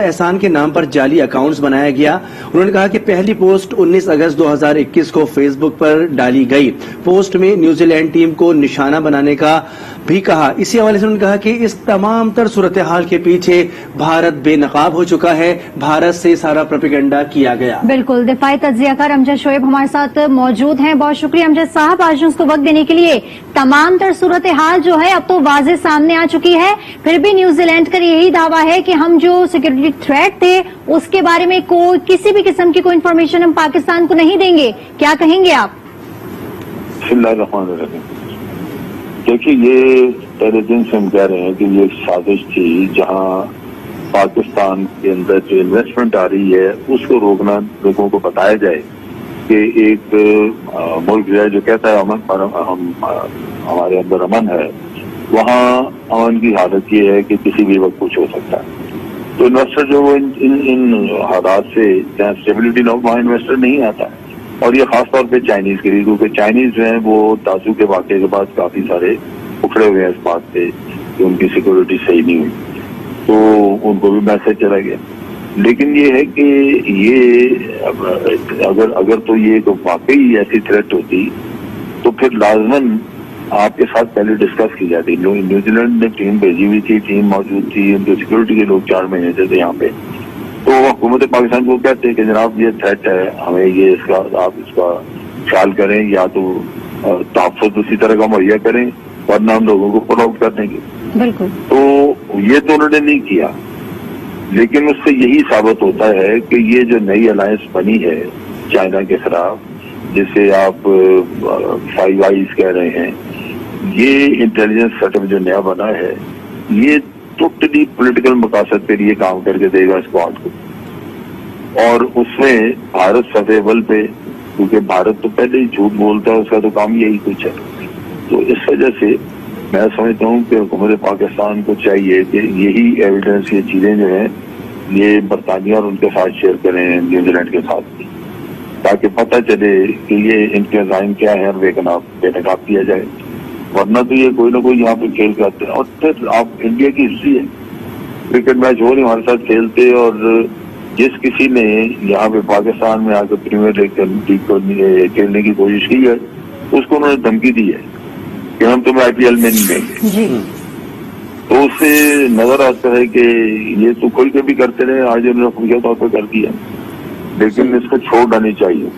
احسان کے نام پر جعلی اکاؤنٹس بنایا گیا. انہوں نے کہا کہ پہلی پوسٹ 19 اگست 2021 کو فیس بک پر ڈالی گئی. پوسٹ میں نیوزی لینڈ ٹیم کو نشانہ بنانے کا بھی کہا. اسی حوالے سے انہوں نے کہا کہ اس تمام تر صورتحال کے پیچھے بھارت بے نقاب ہو چکا ہے, بھارت سے سارا پروپیگنڈا کیا گیا. بالکل, دفاعی تجزیہ کار امجد شعیب ہمارے ساتھ موجود ہیں. بہت شکریہ امجد صاحب آج اس کو وقت دینے کے لیے. تمام تر صورتحال جو ہے اب تو واضح سامنے آ چکی ہے, پھر بھی نیوزی لینڈ کا یہی دعویٰ ہے کہ ہم جو سیکورٹی تھریٹ تھے اس کے بارے میں کسی بھی قسم کی کوئی انفارمیشن ہم پاکستان کو نہیں دیں گے. کیا کہیں گے آپ؟ بسم اللہ الرحمن الرحیم. دیکھیے, یہ پہلے دن سے ہم کہہ رہے ہیں کہ یہ ایک سازش تھی جہاں پاکستان کے اندر جو انویسٹمنٹ آ رہی ہے اس کو روکنا, لوگوں کو بتایا جائے کہ ایک ملک جو ہے جو کہتا ہے امن, ہمارے اندر امن ہے, وہاں امن کی حالت یہ ہے کہ کسی بھی وقت کچھ ہو سکتا ہے. تو انویسٹر جو وہ ان حالات سے جہاں اسٹیبلٹی نہ ہو وہاں انویسٹر نہیں آتا. اور یہ خاص طور پہ چائنیز کے لیے, کیونکہ چائنیز جو ہیں وہ تازو کے واقعے کے بعد کافی سارے اکھڑے ہوئے ہیں اس بات پہ کہ ان کی سیکورٹی صحیح نہیں ہوئی, تو ان کو بھی میسج چلا گیا. لیکن یہ ہے کہ یہ اگر تو یہ واقعی ایسی تھریٹ ہوتی تو پھر لازماً آپ کے ساتھ پہلے ڈسکس کی جاتی. نیوزی لینڈ نے ٹیم بھیجی ہوئی تھی, ٹیم موجود تھی, ان کے سیکورٹی کے لوگ 4 مہینے سے تھے یہاں پہ. تو حکومت پاکستان کو کہتے ہیں کہ جناب یہ تھریٹ ہے, ہمیں یہ آپ اس کا خیال کریں, یا تو تحفظ اسی طرح کا مہیا کریں ورنہ ہم لوگوں کو پل آؤٹ کر دیں گے. بالکل. تو یہ تو انہوں نے نہیں کیا, لیکن اس سے یہی ثابت ہوتا ہے کہ یہ جو نئی الائنس بنی ہے چائنا کے خلاف, جسے آپ 5 آئیز کہہ رہے ہیں, یہ انٹیلیجنس سیٹ اپ جو نیا بنا ہے یہ ٹوٹلی پولیٹیکل مقاصد کے لیے کام کر کے دے گا اسکواڈ کو. اور اس میں بھارت سطح اول پہ, کیونکہ بھارت تو پہلے ہی جھوٹ بولتا ہے, اس کا تو کام یہی کچھ ہے. تو اس وجہ سے میں سمجھتا ہوں کہ حکومت پاکستان کو چاہیے کہ یہی ایویڈنس, یہ چیزیں جو ہیں یہ برطانیہ اور ان کے ساتھ شیئر کریں, نیوزی لینڈ کے ساتھ بھی, تاکہ پتہ چلے کہ یہ ان کے عزائم کیا ہیں اور بے نقاب کیا جائے. ورنہ تو یہ کوئی نہ کوئی یہاں پہ کھیل کرتے ہیں. اور پھر آپ انڈیا کی ہسٹری ہے, کرکٹ میچ ہو رہی ہمارے ساتھ کھیلتے, اور جس کسی نے یہاں پہ پاکستان میں آ کے پریمیئر لیگ کھیلنے کی کوشش کی ہے اس کو انہوں نے دھمکی دی ہے کہ ہم تمہیں IPL میں نہیں دیں گے. تو اس سے نظر آتا ہے کہ یہ تو کوئی کبھی کرتے رہے, آج انہوں نے خفیہ طور پہ کر دیا, لیکن اس کو چھوڑنا نہیں چاہیے.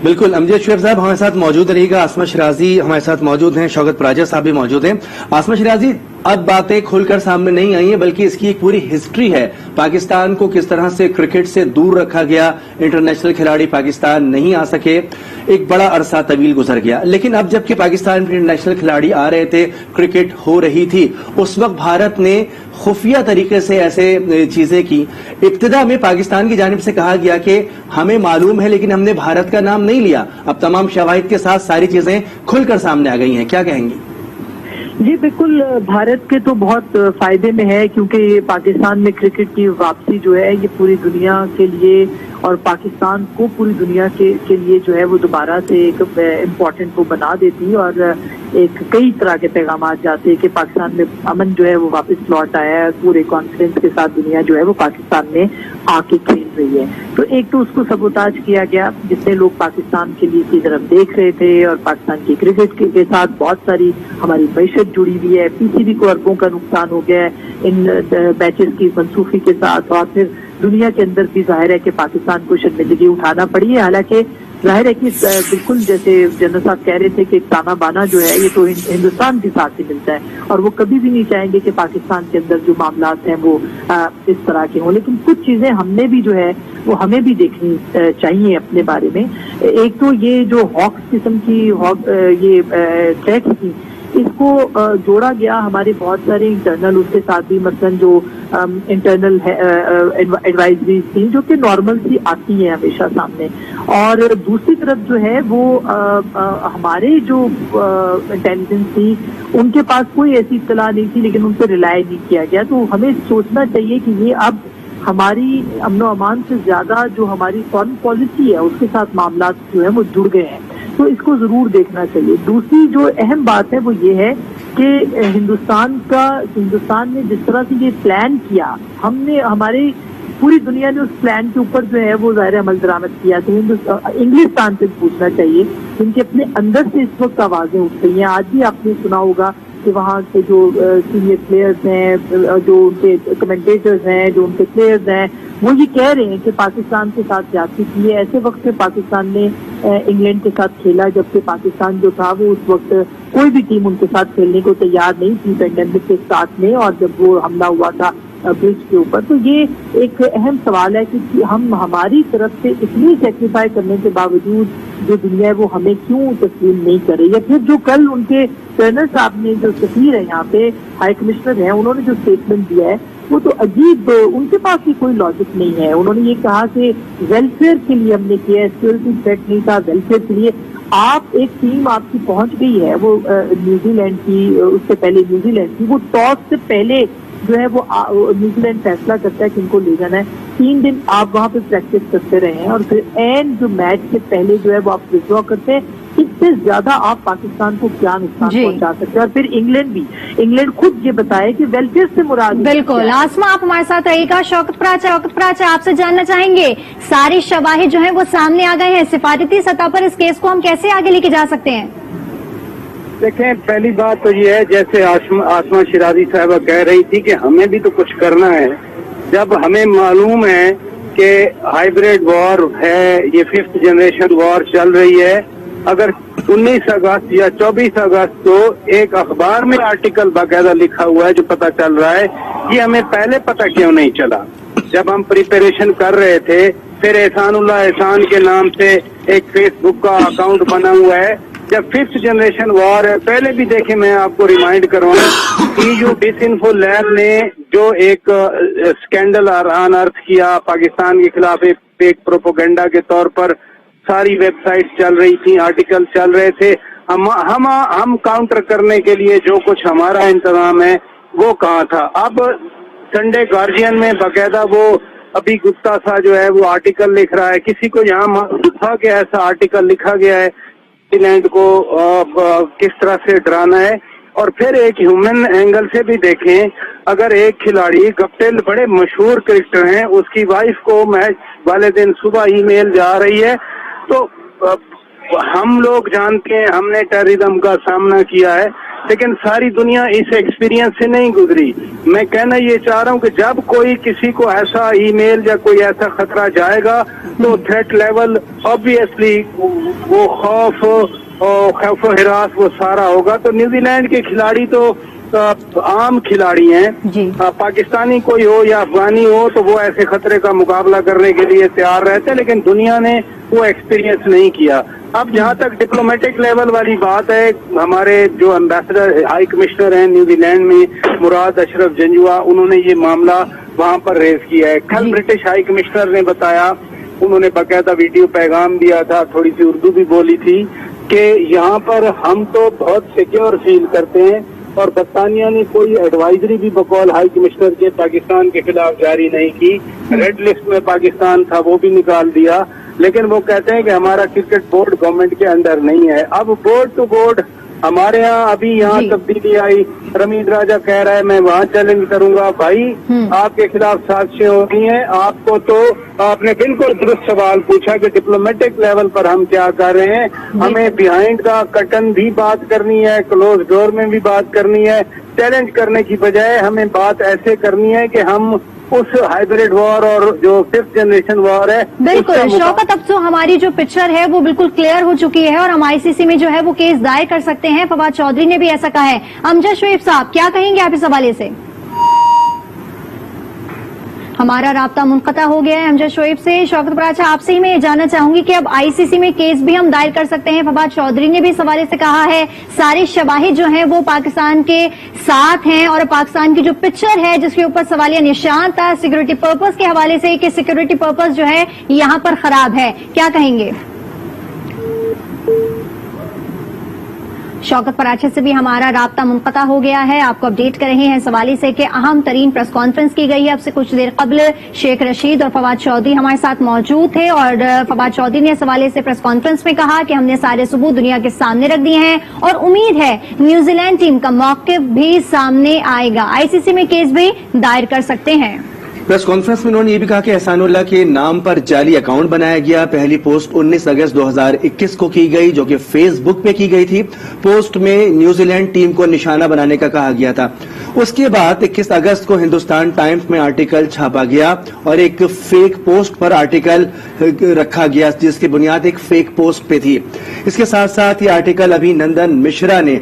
بالکل. امجد شعیب صاحب ہمارے ساتھ موجود رہے گا. عاصمت شیرازی ہمارے ساتھ موجود ہیں, شوکت پراجا صاحب بھی موجود ہیں. عاصمت شیرازی, اب باتیں کھل کر سامنے نہیں آئی ہیں بلکہ اس کی ایک پوری ہسٹری ہے. پاکستان کو کس طرح سے کرکٹ سے دور رکھا گیا, انٹرنیشنل کھلاڑی پاکستان نہیں آ سکے, ایک بڑا عرصہ طویل گزر گیا. لیکن اب جب کہ پاکستان میں انٹرنیشنل کھلاڑی آ رہے تھے, کرکٹ ہو رہی تھی, اس وقت بھارت نے خفیہ طریقے سے ایسے چیزیں کی. ابتدا میں پاکستان کی جانب سے کہا گیا کہ ہمیں معلوم ہے لیکن ہم نے بھارت کا نام نہیں لیا. اب تمام شواہد کے ساتھ ساری چیزیں کھل کر سامنے آ گئی ہیں, کیا کہیں گے؟ جی بالکل, بھارت کے تو بہت فائدے میں ہے, کیونکہ پاکستان میں کرکٹ کی واپسی جو ہے یہ پوری دنیا کے لیے اور پاکستان کو پوری دنیا کے لیے جو ہے وہ دوبارہ سے ایک امپورٹنٹ وہ بنا دیتی, اور ایک کئی طرح کے پیغامات جاتے کہ پاکستان میں امن جو ہے وہ واپس لوٹ آیا ہے, پورے کانفیڈنس کے ساتھ دنیا جو ہے وہ پاکستان میں آ کے کھیل رہی ہے. تو ایک تو اس کو سبوتاج کیا گیا, جس سے لوگ پاکستان کے لیے کی طرف دیکھ رہے تھے, اور پاکستان کی کرکٹ کے ساتھ بہت ساری ہماری معیشت جڑی ہوئی ہے. PCB کو اربوں کا نقصان ہو گیا ہے ان میچز کی منسوخی کے ساتھ, اور پھر دنیا کے اندر بھی ظاہر ہے کہ پاکستان کو شرمندگی اٹھانا پڑی ہے. حالانکہ ظاہر ہے کہ بالکل جیسے جنرل صاحب کہہ رہے تھے کہ تانا بانا جو ہے یہ تو ہندوستان کے ساتھ ہی ملتا ہے, اور وہ کبھی بھی نہیں چاہیں گے کہ پاکستان کے اندر جو معاملات ہیں وہ اس طرح کے ہوں. لیکن کچھ چیزیں ہم نے بھی جو ہے وہ ہمیں بھی دیکھنی چاہیے اپنے بارے میں. ایک تو یہ جو ہاکس قسم کی یہ تھریٹس تھی, اس کو جوڑا گیا ہمارے بہت سارے انٹرنل اس کے ساتھ بھی, مثلاً جو انٹرنل ایڈوائزریز تھیں جو کہ نارمل سی آتی ہیں ہمیشہ سامنے, اور دوسری طرف جو ہے وہ ہمارے جو انٹیلیجنس تھی ان کے پاس کوئی ایسی اطلاع نہیں تھی, لیکن ان پہ ریلائی نہیں کیا گیا. تو ہمیں سوچنا چاہیے کہ یہ اب ہماری امن و امان سے زیادہ جو ہماری فارن پالیسی ہے اس کے ساتھ معاملات جو ہیں وہ جڑ گئے ہیں, تو اس کو ضرور دیکھنا چاہیے. دوسری جو اہم بات ہے وہ یہ ہے کہ ہندوستان نے جس طرح سے یہ پلان کیا, ہم نے ہمارے पूरी दुनिया ने उस प्लान के ऊपर जो है वो ज़ाहिर अमल दरामद किया। तो इंग्लिस्तान से पूछना चाहिए, जिनके अपने अंदर से इस वक्त आवाजें उठ रही हैं। आज भी आपने सुना होगा कि वहाँ के जो सीनियर प्लेयर्स हैं, जो उनके कमेंटेटर्स हैं, जो उनके प्लेयर्स हैं, वो ये कह रहे हैं कि पाकिस्तान के साथ ज्यादती की है। ऐसे वक्त में पाकिस्तान ने इंग्लैंड के साथ खेला, जबकि पाकिस्तान जो था वो उस वक्त कोई भी टीम उनके साथ खेलने को तैयार नहीं थी पेंडेमिक के साथ में, और जब वो हमला हुआ था ब्रिज के ऊपर। तो ये एक अहम सवाल है कि हम हमारी तरफ से इतनी सेक्रीफाई करने के बावजूद जो दुनिया है वो हमें क्यों तस्लीम नहीं करे। या फिर जो कल उनके टर्नर साहब ने, जो सफीर है यहाँ पे, हाई कमिश्नर हैं, उन्होंने जो स्टेटमेंट दिया है वो तो अजीब, उनके पास भी कोई लॉजिक नहीं है। उन्होंने ये कहा कि वेलफेयर के लिए हमने किया है, सिक्योरिटी थ्रेट नहीं था, वेलफेयर के लिए। आप एक टीम आपकी पहुंच गई है, वो न्यूजीलैंड की, उससे पहले न्यूजीलैंड की, वो टॉस से पहले जो है वो न्यूजीलैंड फैसला करता है कि इनको ले जाना है। 3 दिन आप वहां पे प्रैक्टिस करते रहे हैं और फिर एंड जो मैच से पहले जो है वो आप विड्रॉ करते हैं। इससे ज्यादा आप पाकिस्तान को क्या नुकसान पहुंचा सकते हैं। और फिर इंग्लैंड खुद ये बताए कि वेलफेयर से मुराद। बिल्कुल आसमा, आप हमारे साथ रहिएगा। शौकत प्राचा आपसे जानना चाहेंगे, सारी शवाहिद जो है वो सामने आ गए हैं, सिफारती सतह पर इस केस को हम कैसे आगे लेके जा सकते हैं? देखें, पहली बात तो ये है, जैसे आसमा शिराजी साहबा कह रही थी कि हमें भी तो कुछ करना है। जब हमें मालूम है कि हाइब्रिड वॉर है, ये 5th जनरेशन वॉर चल रही है, अगर 19 अगस्त या 24 अगस्त को एक अखबार में आर्टिकल बाकायदा लिखा हुआ है जो पता चल रहा है, ये हमें पहले पता क्यों नहीं चला? जब हम प्रिपरेशन कर रहे थे, फिर एहसानुल्लाह एहसान के नाम से एक फेसबुक का अकाउंट बना हुआ है। जब 5th जनरेशन वॉर है, पहले भी देखे, मैं आपको रिमाइंड करवाऊं, EU डिसइंफो लैब ने जो एक स्कैंडल अनअर्थ किया पाकिस्तान के खिलाफ, एक प्रोपोगेंडा के तौर पर सारी वेबसाइट चल रही थी, आर्टिकल चल रहे थे। हम काउंटर करने के लिए जो कुछ हमारा इंतजाम है वो कहाँ था? अब संडे गार्जियन में बाकायदा वो अभी गुप्ता सा जो है वो आर्टिकल लिख रहा है। किसी को यहाँ मालूम था कि ऐसा आर्टिकल लिखा गया है, न्यूजीलैंड को किस तरह से डराना है? और फिर एक ह्यूमन एंगल से भी देखें, अगर एक खिलाड़ी, गप्टिल बड़े मशहूर क्रिकेटर हैं, उसकी वाइफ को मैच वाले दिन सुबह ईमेल जा रही है, तो हम लोग जानते हैं, हमने टेररिज्म का सामना किया है, लेकिन सारी दुनिया इस एक्सपीरियंस से नहीं गुजरी। मैं कहना ये चाह रहा हूँ कि जब कोई किसी को ऐसा ईमेल या कोई ऐसा खतरा जाएगा तो थ्रेट लेवल ऑब्वियसली वो खौफ हिरास वो सारा होगा। तो न्यूजीलैंड के खिलाड़ी तो आम खिलाड़ी हैं, पाकिस्तानी कोई हो या अफगानी हो तो वो ऐसे खतरे का मुकाबला करने के लिए तैयार रहते हैं, लेकिन दुनिया ने वो एक्सपीरियंस नहीं किया। अब जहाँ तक डिप्लोमेटिक लेवल वाली बात है, हमारे जो एम्बेसडर हाई कमिश्नर हैं न्यूजीलैंड में, मुराद अशरफ जंजुआ, उन्होंने ये मामला वहाँ पर रेज किया है। कल ब्रिटिश हाई कमिश्नर ने बताया, उन्होंने बाकायदा वीडियो पैगाम दिया था, थोड़ी सी उर्दू भी बोली थी, कि यहाँ पर हम तो बहुत सिक्योर फील करते हैं, और बरतानिया ने कोई एडवाइजरी भी बकौल हाई कमिश्नर के पाकिस्तान के खिलाफ जारी नहीं की। रेड लिस्ट में पाकिस्तान था, वो भी निकाल दिया, लेकिन वो कहते हैं कि हमारा क्रिकेट बोर्ड गवर्नमेंट के अंडर नहीं है। अब बोर्ड टू बोर्ड हमारे यहाँ अभी यहाँ तब्दीली आई, रमीज राजा कह रहा है मैं वहाँ चैलेंज करूंगा। भाई आपके खिलाफ साजिशें हो रही हैं, आपको तो आपने बिल्कुल दुरुस्त सवाल पूछा कि डिप्लोमेटिक लेवल पर हम क्या कर रहे हैं। हमें बिहाइंड द कर्टन भी बात करनी है, क्लोज डोर में भी बात करनी है। चैलेंज करने की बजाय हमें बात ऐसे करनी है कि हम उस हाइब्रिड वॉर और जो 5th जनरेशन वॉर है। बिल्कुल शौकत, अब तो हमारी जो पिक्चर है वो बिल्कुल क्लियर हो चुकी है और हम ICC में जो है वो केस दायर कर सकते हैं। फवाद चौधरी ने भी ऐसा कहा है। अमजद शोएब साहब, क्या कहेंगे आप इस हवाले से? हमारा राब्ता मुनक़ता हो गया है अमजद शोएब से। शौकत प्राचा, आपसे ही मैं ये जानना चाहूंगी कि अब ICC में केस भी हम दायर कर सकते हैं। फवाद चौधरी ने भी इस हवाले से कहा है, सारे शवाहिद जो हैं वो पाकिस्तान के साथ हैं, और पाकिस्तान की जो पिक्चर है जिसके ऊपर सवालिया निशान था सिक्योरिटी पर्पस के हवाले से कि सिक्योरिटी पर्पस जो है यहाँ पर खराब है, क्या कहेंगे? शौकत पराचे से भी हमारा राब्ता मुनक़ता हो गया है। आपको अपडेट कर रहे हैं इस हवाले से कि अहम तरीन प्रेस कॉन्फ्रेंस की गई है। अब से कुछ देर कबल शेख रशीद और फवाद चौधरी हमारे साथ मौजूद थे, और फवाद चौधरी ने इस हवाले से प्रेस कॉन्फ्रेंस में कहा कि हमने सारे सबूत दुनिया के सामने रख दिए हैं और उम्मीद है न्यूजीलैंड टीम का मौक़िफ़ भी सामने आएगा। ICC में केस भी दायर कर सकते हैं। प्रेस कॉन्फ्रेंस में उन्होंने ये भी कहा कि एहसानुल्लाह के नाम पर जाली अकाउंट बनाया गया। पहली पोस्ट 19 अगस्त 2021 को की गई, जो कि फेसबुक पे की गई थी। पोस्ट में न्यूजीलैंड टीम को निशाना बनाने का कहा गया था। उसके बाद 21 अगस्त को हिंदुस्तान टाइम्स में आर्टिकल छापा गया और एक फेक पोस्ट पर आर्टिकल रखा गया, जिसकी बुनियाद एक फेक पोस्ट पे थी। इसके साथ साथ ये आर्टिकल अभिनंदन मिश्रा ने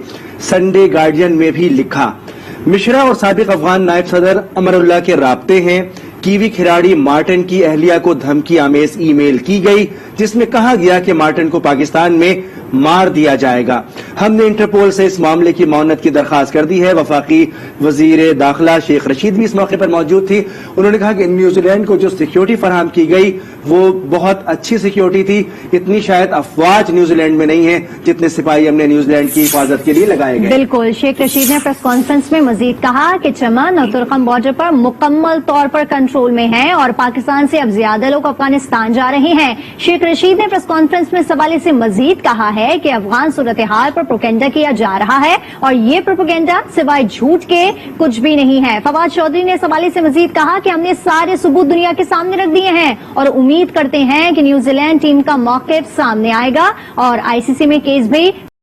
संडे गार्डियन में भी लिखा। मिश्रा और साबिक अफगान नायब सदर अमरुल्लाह के राब्ते हैं। कीवी खिलाड़ी मार्टिन की अहलिया को धमकी आमेज ईमेल की गई, जिसमें कहा गया कि मार्टिन को पाकिस्तान में मार दिया जाएगा। हमने इंटरपोल से इस मामले की मौनत की दरखास्त कर दी है। वफाकी वजीर दाखिला शेख रशीद भी इस मौके पर मौजूद थी। उन्होंने कहा कि न्यूजीलैंड को जो सिक्योरिटी फराहम की गई वो बहुत अच्छी सिक्योरिटी थी। इतनी शायद अफवाज न्यूजीलैंड में नहीं है जितने सिपाही हमने न्यूजीलैंड की हिफाजत के लिए लगाए गए। बिल्कुल, शेख रशीद ने प्रेस कॉन्फ्रेंस में मजीद कहा कि चमन और तुर्कम बॉर्डर पर मुकम्मल तौर पर कंट्रोल में है और पाकिस्तान से अब ज्यादा लोग अफगानिस्तान जा रहे हैं। शेख रशीद ने प्रेस कॉन्फ्रेंस में सवाल से मजीद कहा है कि अफगान सूरत हाल पर प्रोपेगेंडा किया जा रहा है और ये प्रोपेगेंडा सिवाय झूठ के कुछ भी नहीं है। फवाद चौधरी ने सवाल से मजीद कहा कि हमने सारे सबूत दुनिया के सामने रख दिए हैं और उम्मीद करते हैं कि न्यूजीलैंड टीम का मौक़िफ़ सामने आएगा और आईसीसी में केस भी